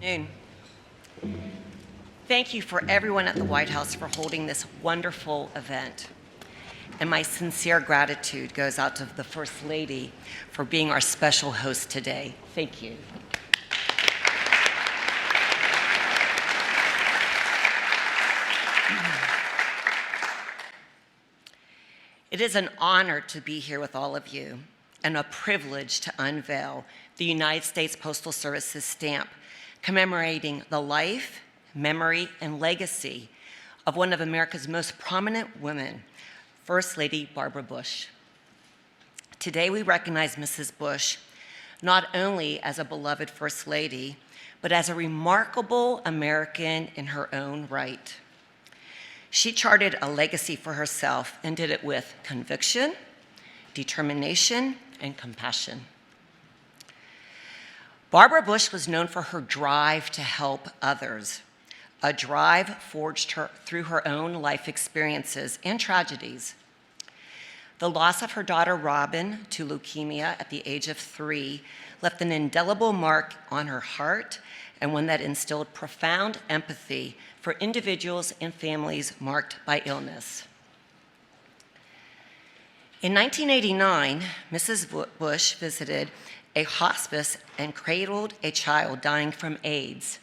afternoon. Thank you for everyone at the White House for holding this wonderful event. And my sincere gratitude goes out to the First Lady for being our special host today. Thank you. It is an honor to be here with all of you and a privilege to unveil the United States Postal Service's stamp commemorating the life, memory, and legacy of one of America's most prominent women, First Lady Barbara Bush. Today we recognize Mrs. Bush not only as a beloved First Lady, but as a remarkable American in her own right. She charted a legacy for herself and did it with conviction, determination, and compassion. Barbara Bush was known for her drive to help others, a drive forged her through her own life experiences and tragedies. The loss of her daughter Robin to leukemia at the age of 3 left an indelible mark on her heart and one that instilled profound empathy for individuals and families marked by illness. In 1989, Mrs. Bush visited a hospice and cradled a child dying from AIDS.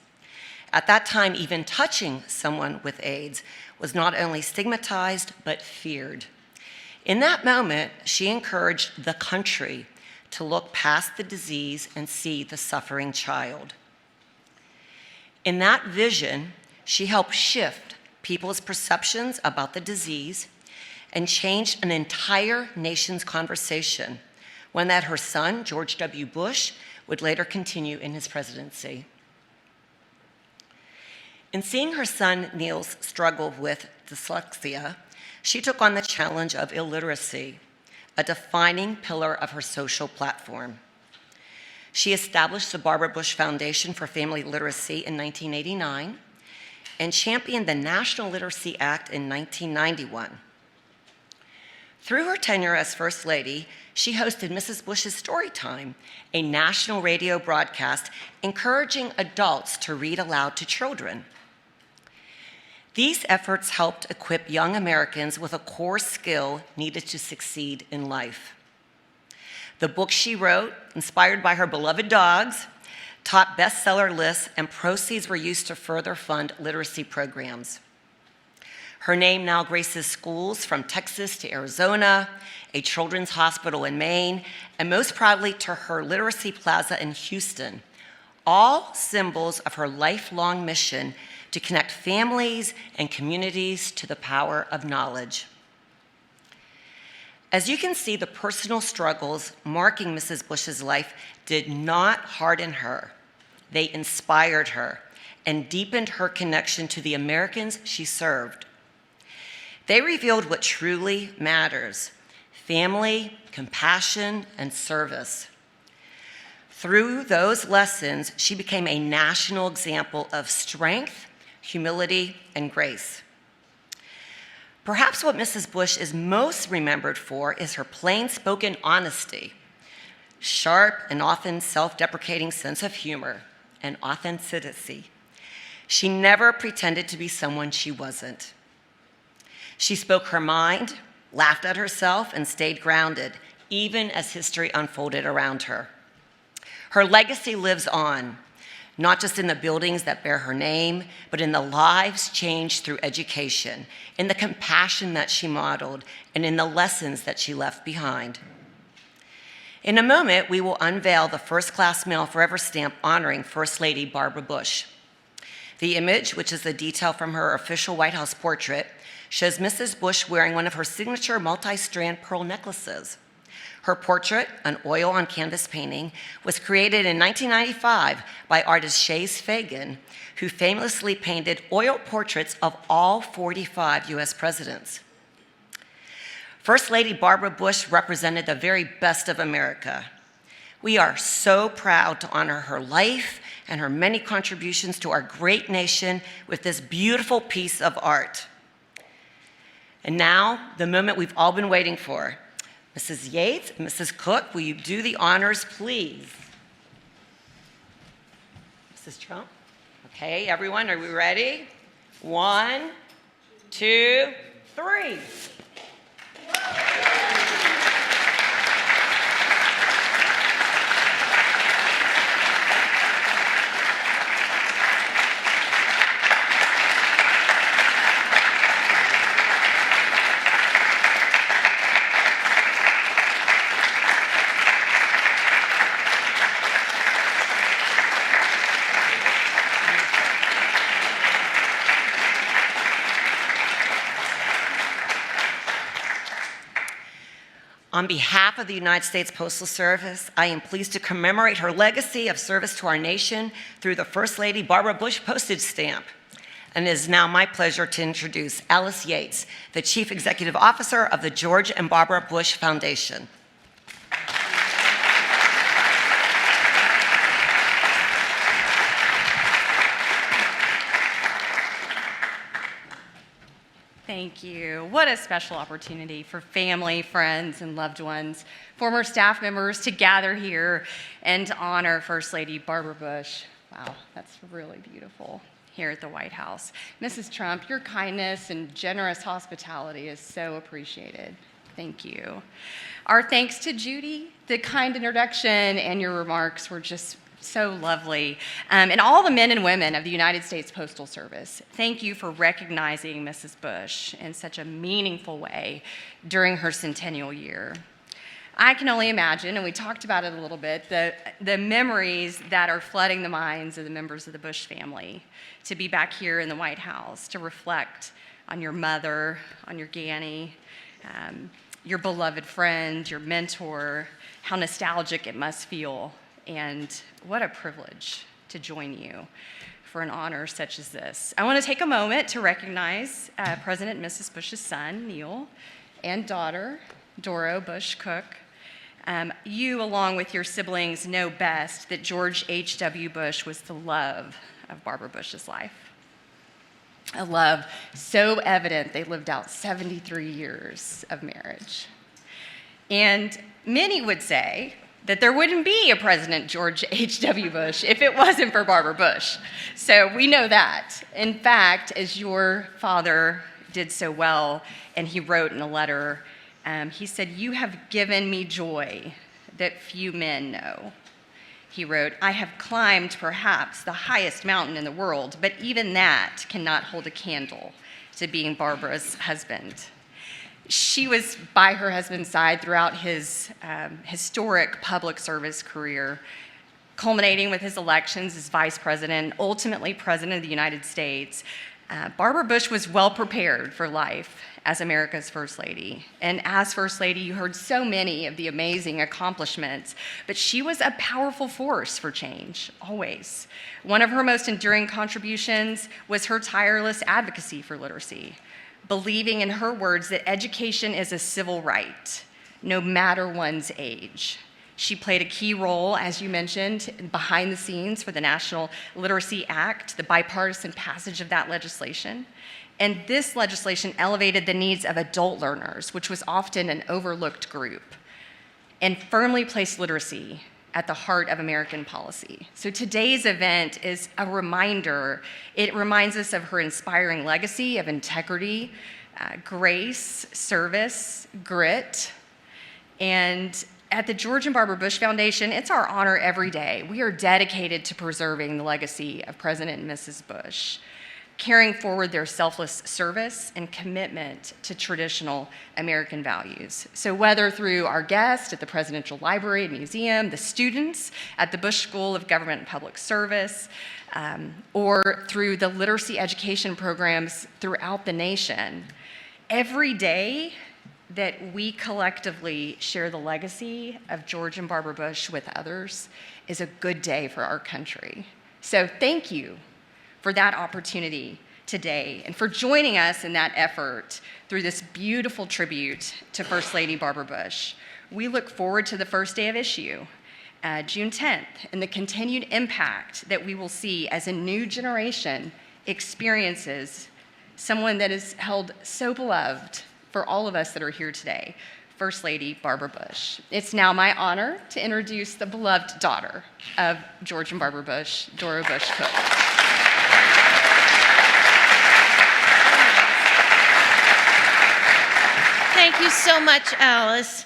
At that time, even touching someone with AIDS was not only stigmatized, but feared. In that moment, she encouraged the country to look past the disease and see the suffering child. In that vision, she helped shift people's perceptions about the disease and changed an entire nation's conversation, one that her son, George W. Bush, would later continue in his presidency. In seeing her son Neil's struggle with dyslexia, she took on the challenge of illiteracy, a defining pillar of her social platform. She established the Barbara Bush Foundation for Family Literacy in 1989 and championed the National Literacy Act in 1991. Through her tenure as First Lady, she hosted Mrs. Bush's Storytime, a national radio broadcast encouraging adults to read aloud to children. These efforts helped equip young Americans with a core skill needed to succeed in life. The books she wrote, inspired by her beloved dogs, topped bestseller lists, and proceeds were used to further fund literacy programs. Her name now graces schools from Texas to Arizona, a children's hospital in Maine, and most proudly to her Literacy Plaza in Houston, all symbols of her lifelong mission to connect families and communities to the power of knowledge. As you can see, the personal struggles marking Mrs. Bush's life did not harden her. They inspired her and deepened her connection to the Americans she served. They revealed what truly matters: family, compassion, and service. Through those lessons, she became a national example of strength, humility, and grace. Perhaps what Mrs. Bush is most remembered for is her plain-spoken honesty, sharp and often self-deprecating sense of humor, and authenticity. She never pretended to be someone she wasn't. She spoke her mind, laughed at herself, and stayed grounded, even as history unfolded around her. Her legacy lives on, not just in the buildings that bear her name, but in the lives changed through education, in the compassion that she modeled, and in the lessons that she left behind. In a moment, we will unveil the First Class Mail Forever stamp honoring First Lady Barbara Bush. The image, which is a detail from her official White House portrait, shows Mrs. Bush wearing one of her signature multi-strand pearl necklaces. Her portrait, an oil-on-canvas painting, was created in 1995 by artist Shays Fagan, who famously painted oil portraits of all 45 U.S. presidents. First Lady Barbara Bush represented the very best of America. We are so proud to honor her life and her many contributions to our great nation with this beautiful piece of art. And now, the moment we've all been waiting for. Mrs. Yates, Mrs. Cook, will you do the honors, please? Mrs. Trump? Okay, everyone, are we ready? 1, 2, 3. On behalf of the United States Postal Service, I am pleased to commemorate her legacy of service to our nation through the First Lady Barbara Bush postage stamp. And it is now my pleasure to introduce Alice Yates, the Chief Executive Officer of the George and Barbara Bush Foundation. Thank you. What a special opportunity for family, friends, and loved ones, former staff members to gather here and honor First Lady Barbara Bush. Wow, that's really beautiful here at the White House. Mrs. Trump, your kindness and generous hospitality is so appreciated. Thank you. Our thanks to Judy. The kind introduction and your remarks were just so lovely. And all the men and women of the United States Postal Service, thank you for recognizing Mrs. Bush in such a meaningful way during her centennial year. I can only imagine, and we talked about it a little bit, the memories that are flooding the minds of the members of the Bush family to be back here in the White House to reflect on your mother, on your Granny, your beloved friend, your mentor, how nostalgic it must feel. And what a privilege to join you for an honor such as this. I want to take a moment to recognize President and Mrs. Bush's son, Neil, and daughter, Dorothy Bush Koch. You, along with your siblings, know best that George H.W. Bush was the love of Barbara Bush's life. A love so evident they lived out 73 years of marriage. And many would say that there wouldn't be a President George H.W. Bush if it wasn't for Barbara Bush. So we know that. In fact, as your father did so well, and he wrote in a letter, he said, "You have given me joy that few men know." He wrote, "I have climbed perhaps the highest mountain in the world, but even that cannot hold a candle to being Barbara's husband." She was by her husband's side throughout his historic public service career, culminating with his elections as vice president, ultimately president of the United States. Barbara Bush was well prepared for life as America's First Lady. And as First Lady, you heard so many of the amazing accomplishments, but she was a powerful force for change, always. One of her most enduring contributions was her tireless advocacy for literacy, believing, in her words, that education is a civil right, no matter one's age. She played a key role, as you mentioned, behind the scenes for the National Literacy Act, the bipartisan passage of that legislation. And this legislation elevated the needs of adult learners, which was often an overlooked group, and firmly placed literacy at the heart of American policy. So today's event is a reminder. It reminds us of her inspiring legacy of integrity, grace, service, grit. And at the George and Barbara Bush Foundation, it's our honor every day. We are dedicated to preserving the legacy of President and Mrs. Bush, carrying forward their selfless service and commitment to traditional American values. So whether through our guests at the Presidential Library and Museum, the students at the Bush School of Government and Public Service, or through the literacy education programs throughout the nation, every day that we collectively share the legacy of George and Barbara Bush with others is a good day for our country. So thank you for that opportunity today and for joining us in that effort through this beautiful tribute to First Lady Barbara Bush. We look forward to the first day of issue, June 10th, and the continued impact that we will see as a new generation experiences someone that is held so beloved for all of us that are here today, First Lady Barbara Bush. It's now my honor to introduce the beloved daughter of George and Barbara Bush, Dorothy Bush Koch. Thank you so much, Alice.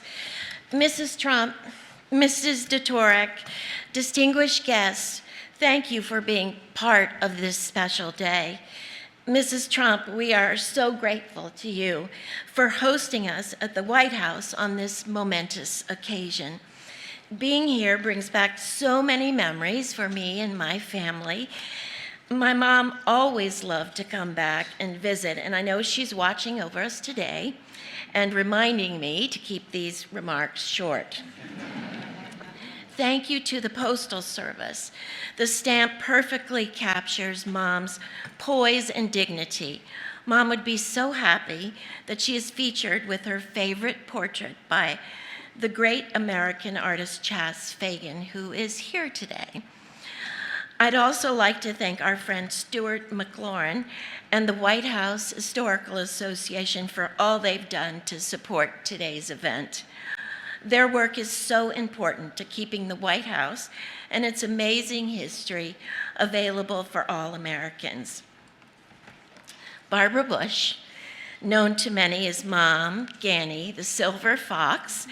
Mrs. Trump, Mrs. Dvorak, distinguished guests, thank you for being part of this special day. Mrs. Trump, we are so grateful to you for hosting us at the White House on this momentous occasion. Being here brings back so many memories for me and my family. My mom always loved to come back and visit, and I know she's watching over us today and reminding me to keep these remarks short. Thank you to the Postal Service. The stamp perfectly captures Mom's poise and dignity. Mom would be so happy that she is featured with her favorite portrait by the great American artist Chas Fagan, who is here today. I'd also like to thank our friend Stuart McLaurin and the White House Historical Association for all they've done to support today's event. Their work is so important to keeping the White House and its amazing history available for all Americans. Barbara Bush, known to many as Mom, Ganny, the Silver Fox,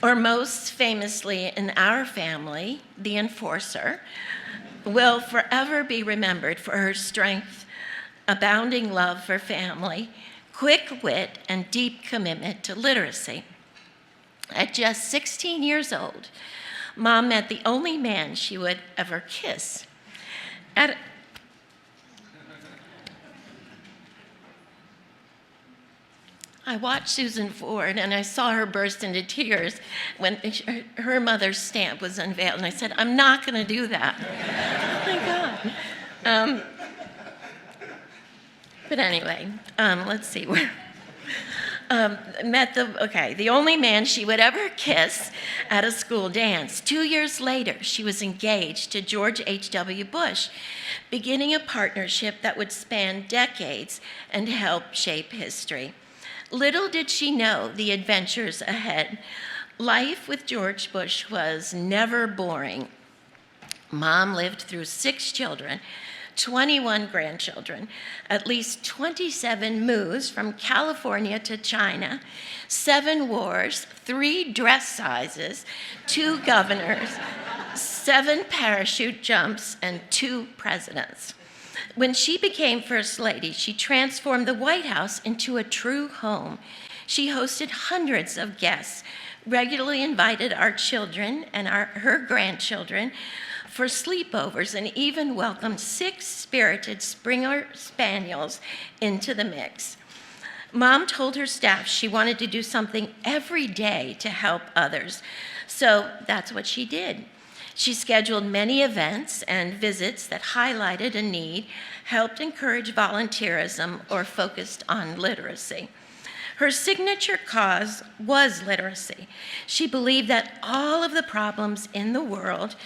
or most famously in our family, the Enforcer, will forever be remembered for her strength, abounding love for family, quick wit, and deep commitment to literacy. At just 16 years old, Mom met the only man she would ever kiss. I watched Susan Ford, and I saw her burst into tears when her mother's stamp was unveiled, and I said, I'm not going to do that. Oh, my God. But anyway, let's see where. The only man she would ever kiss at a school dance. 2 years later, she was engaged to George H.W. Bush, beginning a partnership that would span decades and help shape history. Little did she know the adventures ahead. Life with George Bush was never boring. Mom lived through 6 children, 21 grandchildren, at least 27 moves from California to China, 7 wars, 3 dress sizes, 2 governors, 7 parachute jumps, and 2 presidents. When she became First Lady, she transformed the White House into a true home. She hosted hundreds of guests, regularly invited our children and her grandchildren for sleepovers, and even welcomed 6 spirited Springer Spaniels into the mix. Mom told her staff she wanted to do something every day to help others, so that's what she did. She scheduled many events and visits that highlighted a need, helped encourage volunteerism, or focused on literacy. Her signature cause was literacy. She believed that all of the problems in the world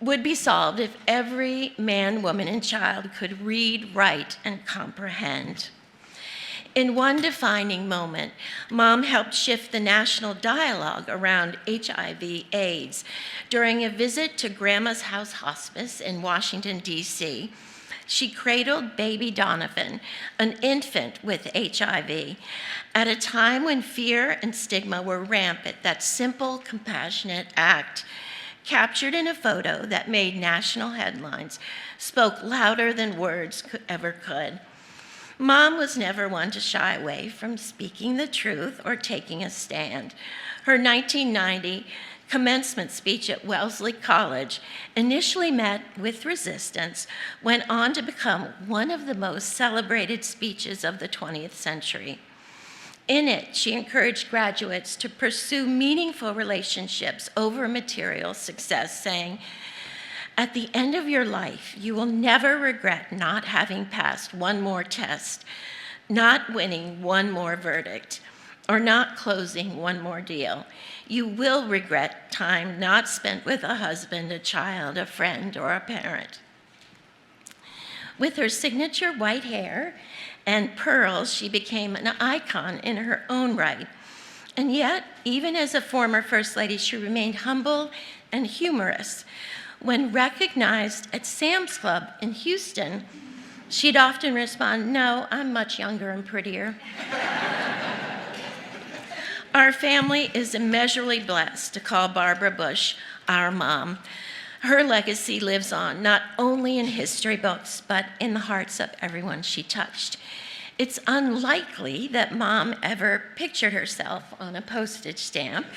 would be solved if every man, woman, and child could read, write, and comprehend. In one defining moment, Mom helped shift the national dialogue around HIV/AIDS. During a visit to Grandma's House Hospice in Washington, D.C., she cradled baby Donovan, an infant with HIV. At a time when fear and stigma were rampant, that simple, compassionate act, captured in a photo that made national headlines, spoke louder than words ever could. Mom was never one to shy away from speaking the truth or taking a stand. Her 1990 commencement speech at Wellesley College initially met with resistance, went on to become one of the most celebrated speeches of the 20th century. In it, she encouraged graduates to pursue meaningful relationships over material success, saying, "At the end of your life, you will never regret not having passed one more test, not winning one more verdict, or not closing one more deal. You will regret time not spent with a husband, a child, a friend, or a parent." With her signature white hair and pearls, she became an icon in her own right. And yet, even as a former First Lady, she remained humble and humorous. When recognized at Sam's Club in Houston, she'd often respond, "No, I'm much younger and prettier." Our family is immeasurably blessed to call Barbara Bush our mom. Her legacy lives on, not only in history books, but in the hearts of everyone she touched. It's unlikely that Mom ever pictured herself on a postage stamp,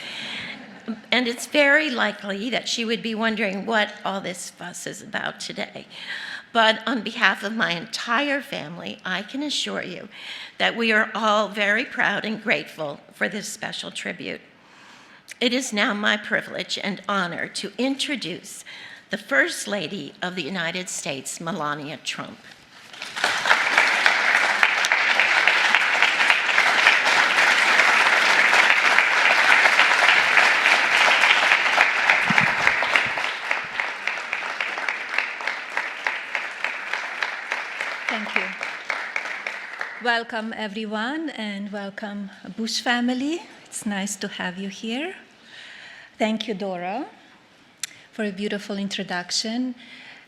and it's very likely that she would be wondering what all this fuss is about today. But on behalf of my entire family, I can assure you that we are all very proud and grateful for this special tribute. It is now my privilege and honor to introduce the First Lady of the United States, Melania Trump. Thank you. Welcome, everyone, and welcome, Bush family. It's nice to have you here. Thank you, Dora, for a beautiful introduction,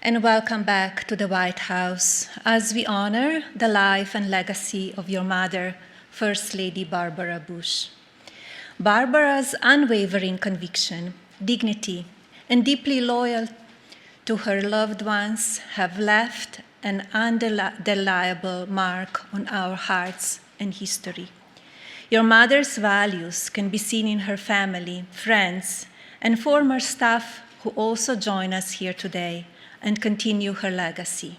and welcome back to the White House as we honor the life and legacy of your mother, First Lady Barbara Bush. Barbara's unwavering conviction, dignity, and deeply loyal to her loved ones have left an undeniable mark on our hearts and history. Your mother's values can be seen in her family, friends, and former staff who also join us here today and continue her legacy.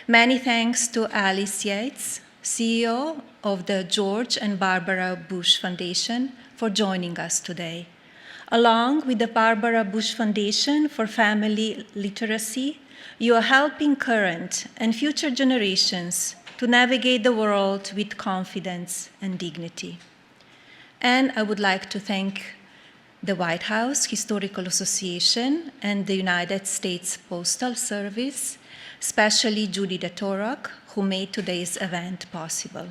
Many thanks to Alice Yates, CEO of the George and Barbara Bush Foundation, for joining us today. Along with the Barbara Bush Foundation for Family Literacy, you are helping current and future generations to navigate the world with confidence and dignity. And I would like to thank the White House Historical Association and the United States Postal Service, especially Judy DeTorok, who made today's event possible.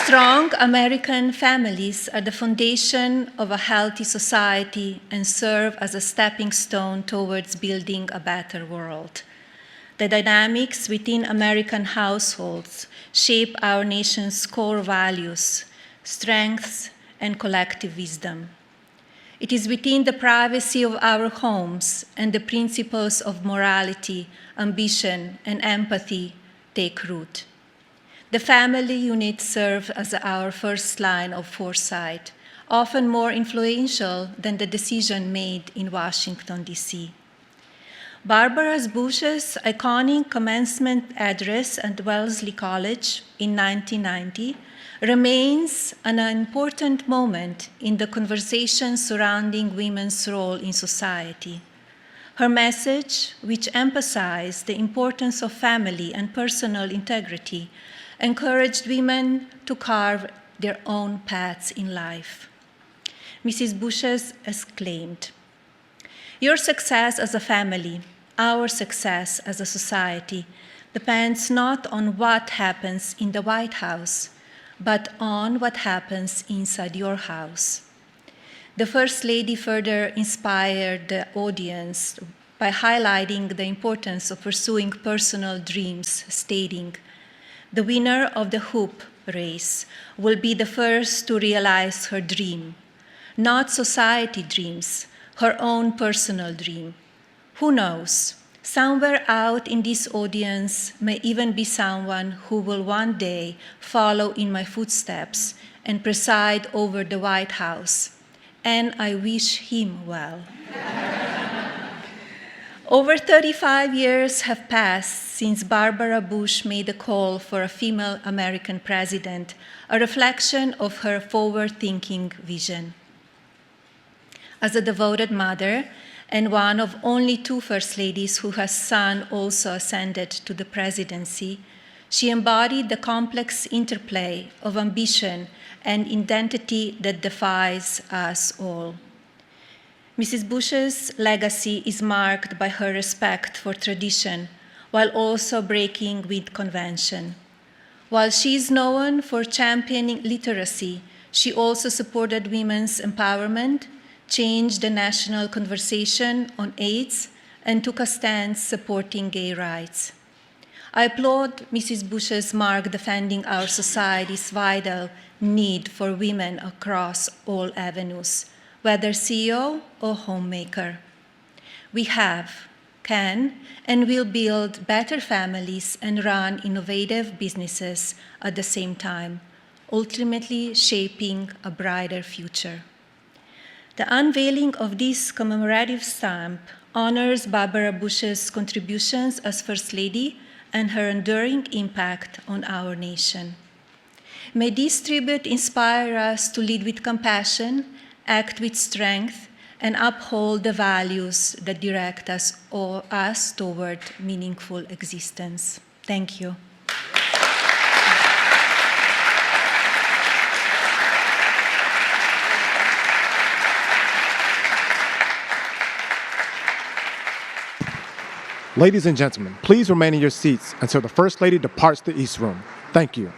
Strong American families are the foundation of a healthy society and serve as a stepping stone towards building a better world. The dynamics within American households shape our nation's core values, strengths, and collective wisdom. It is within the privacy of our homes and the principles of morality, ambition, and empathy take root. The family unit serves as our first line of foresight, often more influential than the decision made in Washington, D.C. Barbara Bush's iconic commencement address at Wellesley College in 1990 remains an important moment in the conversation surrounding women's role in society. Her message, which emphasized the importance of family and personal integrity, encouraged women to carve their own paths in life. Mrs. Bush exclaimed, "Your success as a family, our success as a society, depends not on what happens in the White House, but on what happens inside your house." The First Lady further inspired the audience by highlighting the importance of pursuing personal dreams, stating, "The winner of the hoop race will be the first to realize her dream, not society dreams, her own personal dream. Who knows, somewhere out in this audience may even be someone who will one day follow in my footsteps and preside over the White House, and I wish him well." Over 35 years have passed since Barbara Bush made a call for a female American president, a reflection of her forward-thinking vision. As a devoted mother and one of only two First Ladies who has son also ascended to the presidency, she embodied the complex interplay of ambition and identity that defies us all. Mrs. Bush's legacy is marked by her respect for tradition, while also breaking with convention. While she is known for championing literacy, she also supported women's empowerment, changed the national conversation on AIDS, and took a stance supporting gay rights. I applaud Mrs. Bush's mark defending our society's vital need for women across all avenues, whether CEO or homemaker. We have, can, and will build better families and run innovative businesses at the same time, ultimately shaping a brighter future. The unveiling of this commemorative stamp honors Barbara Bush's contributions as First Lady and her enduring impact on our nation. May this tribute inspire us to lead with compassion, act with strength, and uphold the values that direct us toward meaningful existence. Thank you. Ladies and gentlemen, please remain in your seats until the First Lady departs the East Room. Thank you.